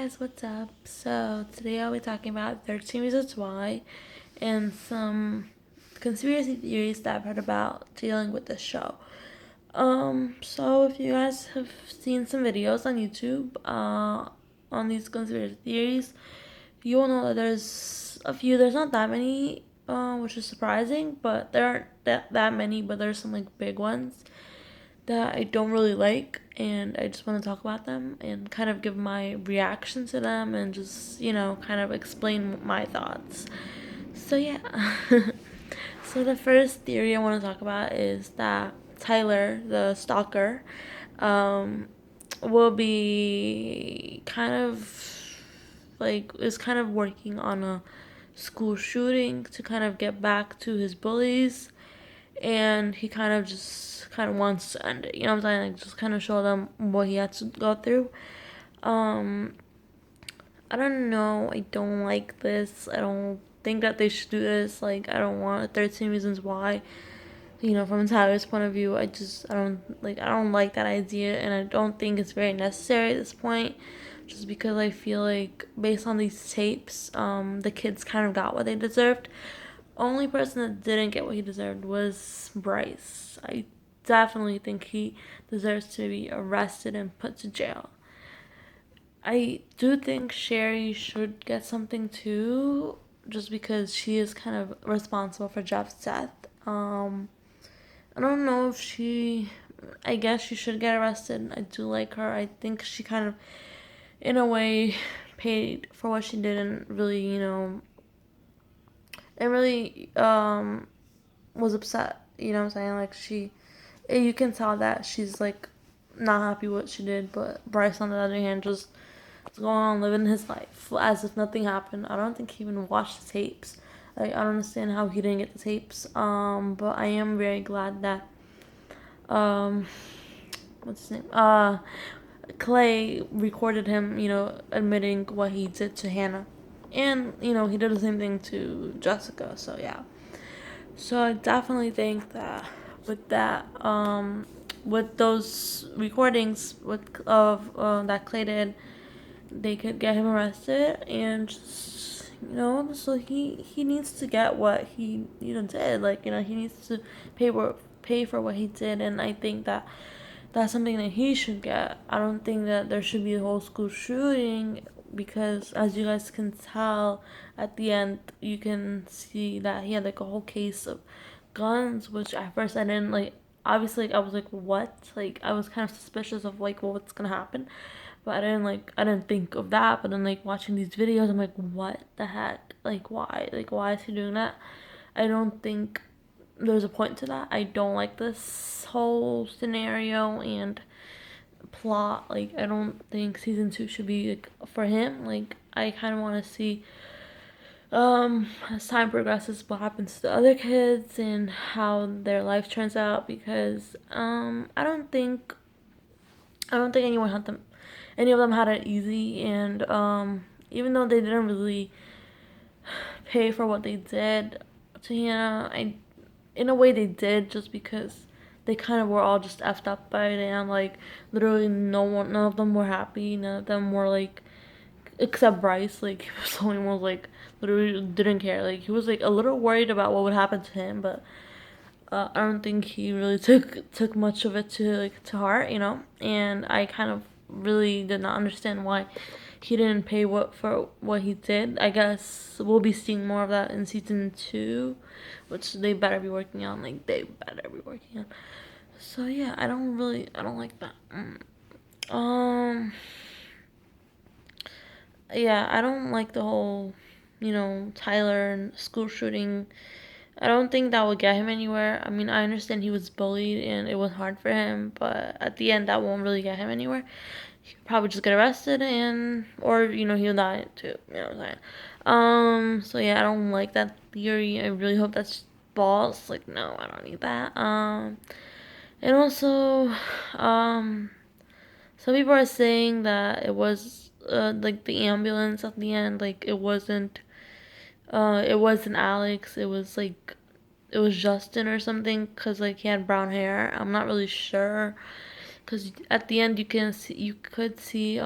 guys, what's up? So today I'll be talking about 13 Reasons Why and some conspiracy theories that I've heard about dealing with this show. So if you guys have seen some videos on YouTube on these conspiracy theories, you will know that there's a few. There's not that many, which is surprising, but there aren't that many. But there's some like big ones that I don't really like, and I just want to talk about them and kind of give my reaction to them and just, kind of explain my thoughts. So, yeah. So, the first theory I want to talk about is that Tyler, the stalker, um, will be is kind of working on a school shooting to kind of get back to his bullies, and he kind of wants to end it. You know what I'm saying? Like, just kind of show them what he had to go through. Um, I don't know. I don't like this. I don't think that they should do this. Like, I don't want 13 Reasons Why. From Tyler's point of view, I don't like that idea, and I don't think it's very necessary at this point. Just because I feel like, based on these tapes, the kids kind of got what they deserved. Only person that didn't get what he deserved was Bryce. I definitely think he deserves to be arrested and put to jail. I do think Sherry should get something too, just because she is kind of responsible for Jeff's death. I don't know if she. I guess she should get arrested. I do like her. I think she kind of, in a way, paid for what she did and really, and really was upset. You know what I'm saying? Like, you can tell that she's like not happy with what she did. But Bryce, on the other hand, just going on living his life as if nothing happened. I don't think he even watched the tapes. Like, I don't understand how he didn't get the tapes. But I am very glad that um, what's his name? Clay recorded him, admitting what he did to Hannah. And, he did the same thing to Jessica, so yeah. So I definitely think that with that, with those recordings that Clay did, they could get him arrested and just, so he needs to get what he did. Like, he needs to pay for what he did, and I think that that's something that he should get. I don't think that there should be a whole school shooting, because as you guys can tell at the end, you can see that he had like a whole case of guns, which at first I didn't like. Obviously, like, I was like, what? Like, I was kind of suspicious of like, well, what's gonna happen, but I didn't think of that. But then, like, watching these videos, I'm like, what the heck? Like, why? Like, why is he doing that? I don't think there's a point to that. I don't like this whole scenario and plot. Like, I don't think season 2 should be like for him. Like, I kind of want to see as time progresses what happens to the other kids and how their life turns out, because I don't think any of them had it easy, and even though they didn't really pay for what they did to Hannah, in a way they did, just because they kind of were all just effed up by it, and like, literally none of them were happy. None of them were like, except Bryce. Like, he was the only one like literally didn't care. Like, he was like a little worried about what would happen to him, but I don't think he really took much of it to heart, And I kind of really did not understand why he didn't pay for what he did. I guess we'll be seeing more of that in season 2, which they better be working on. Like, they better be working on. So yeah, I don't like that. Yeah, I don't like the whole, Tyler and school shooting. I don't think that would get him anywhere. I mean, I understand he was bullied and it was hard for him, but at the end, that won't really get him anywhere. He'll probably just get arrested, or he'll die too. You know what I'm saying? So yeah, I don't like that theory. I really hope that's false. Like, no, I don't need that. And also, um, some people are saying that it was like the ambulance at the end. Like, it wasn't Alex. It was Justin or something, because like he had brown hair. I'm not really sure, because at the end you could see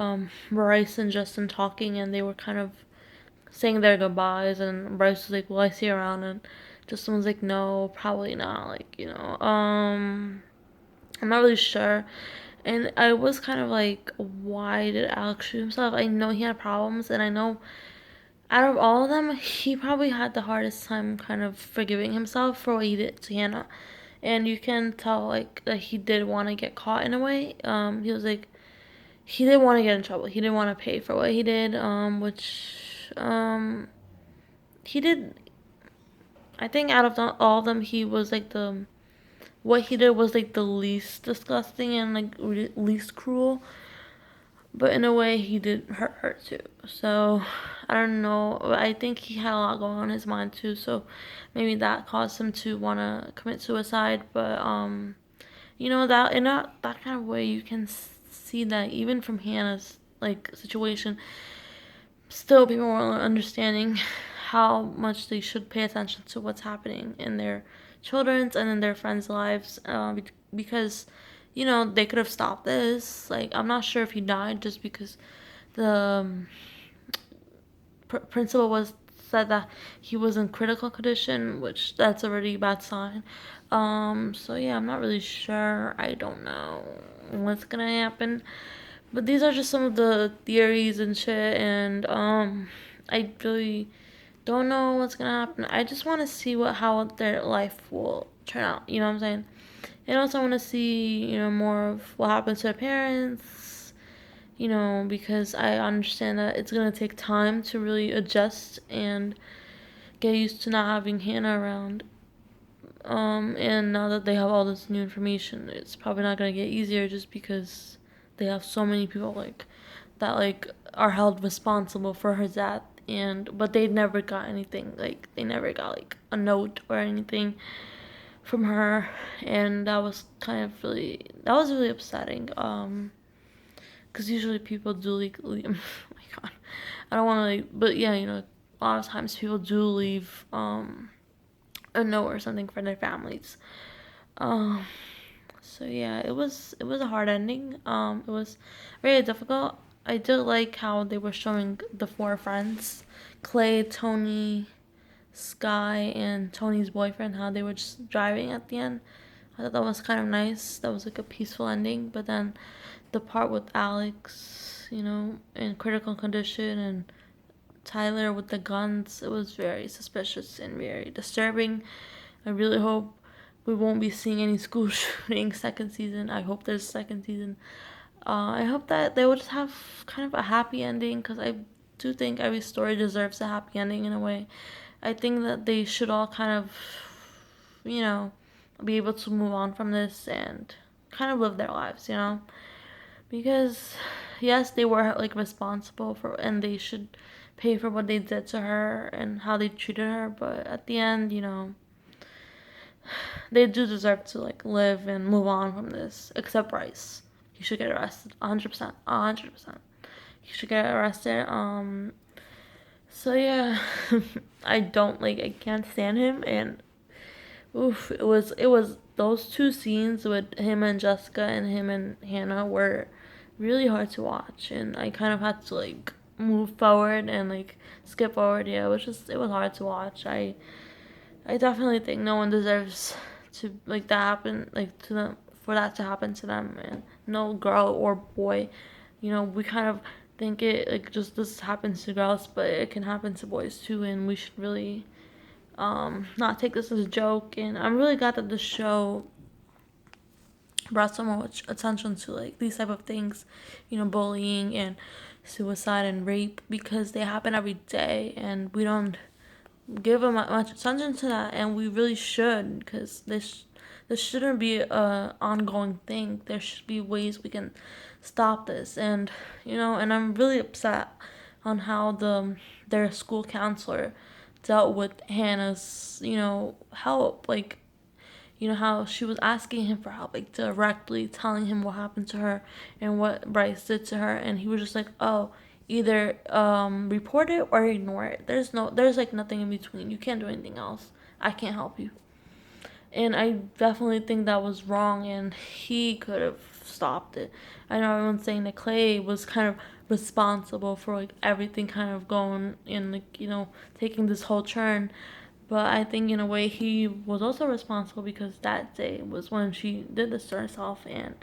Bryce and Justin talking, and they were kind of saying their goodbyes, and Bryce was like, "Will I see you around?" And Justin was like, "No, probably not." Like, I'm not really sure. And I was kind of like, why did Alex shoot himself? I know he had problems, and I know out of all of them, he probably had the hardest time kind of forgiving himself for what he did to Hannah. And you can tell, like, that he did want to get caught in a way. He was like, he didn't want to get in trouble. He didn't want to pay for what he did, he did. I think out of all of them, he was like what he did was like the least disgusting and like least cruel. But in a way, he did hurt her too. So I don't know. I think he had a lot going on in his mind too. So maybe that caused him to want to commit suicide. But that in that kind of way, you can see that even from Hannah's like situation, still people weren't understanding how much they should pay attention to what's happening in their children's and in their friends' lives, because they could have stopped this. Like, I'm not sure if he died just because the principal was said that he was in critical condition, which that's already a bad sign. So yeah, I'm not really sure. I don't know what's gonna happen. But these are just some of the theories and shit, and I really don't know what's gonna happen. I just want to see how their life will turn out. You know what I'm saying? And also I want to see more of what happens to their parents. Because I understand that it's gonna take time to really adjust and get used to not having Hannah around. And now that they have all this new information, it's probably not gonna get easier just because they have so many people that are held responsible for her death, but they never got anything, like they never got like a note or anything from her, and that was really upsetting. Because usually people do oh my god, I don't want to but yeah, a lot of times people do leave a note or something for their families. Um, so yeah, it was a hard ending. It was very difficult. I did like how they were showing the four friends, Clay, Tony, Sky, and Tony's boyfriend, how they were just driving at the end. I thought that was kind of nice. That was like a peaceful ending. But then the part with Alex, in critical condition, and Tyler with the guns, it was very suspicious and very disturbing. I really hope we won't be seeing any school shootings second season. I hope there's a second season. I hope that they will just have kind of a happy ending, because I do think every story deserves a happy ending in a way. I think that they should all kind of, be able to move on from this and kind of live their lives. Because yes, they were like responsible for, and they should pay for what they did to her and how they treated her, but at the end, they do deserve to like live and move on from this, except Bryce. He should get arrested 100%. 100%. He should get arrested. So yeah, I can't stand him, and oof, it was those two scenes with him and Jessica and him and Hannah were really hard to watch, and I kind of had to like move forward and like skip forward. Yeah, it was hard to watch. I definitely think no one deserves to like that happen like to them, for that to happen to them, and no girl or boy. We kind of think it like just this happens to girls, but it can happen to boys too, and we should really not take this as a joke. And I'm really glad that the show brought so much attention to like these type of things, bullying and suicide and rape, because they happen every day, and we don't give much attention to that, and we really should, because this shouldn't be a ongoing thing. There should be ways we can stop this, and and I'm really upset on how their school counselor dealt with Hannah's help, like how she was asking him for help, like directly telling him what happened to her and what Bryce did to her, and he was just like, oh, either report it or ignore it. There's like nothing in between. You can't do anything else. I can't help you. And I definitely think that was wrong, and he could have stopped it. I know everyone's saying that Clay was kind of responsible for like everything kind of going in, like, taking this whole turn. But I think in a way he was also responsible because that day was when she did this to herself, and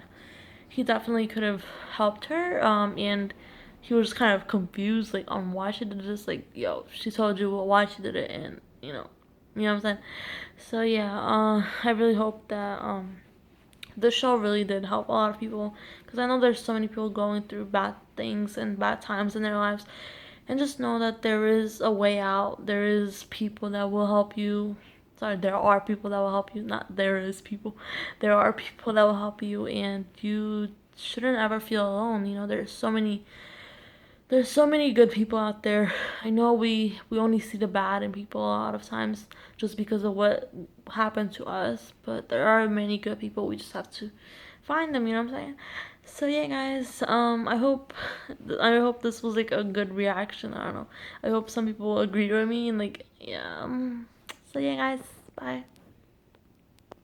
he definitely could have helped her. And he was kind of confused, like, on why she did this. Like, yo, she told you why she did it, and you know what I'm saying. So yeah, I really hope that this show really did help a lot of people, because I know there's so many people going through bad things and bad times in their lives, and just know that there is a way out. There is people that will help you. Sorry, there are people that will help you. Not there is people. There are people that will help you, and you shouldn't ever feel alone. There's so many good people out there. I know we only see the bad in people a lot of times just because of what happened to us, but there are many good people. We just have to find them, you know what I'm saying? So yeah, guys, I hope this was like a good reaction. I don't know. I hope some people agree with me, and like, yeah. So yeah, guys, bye.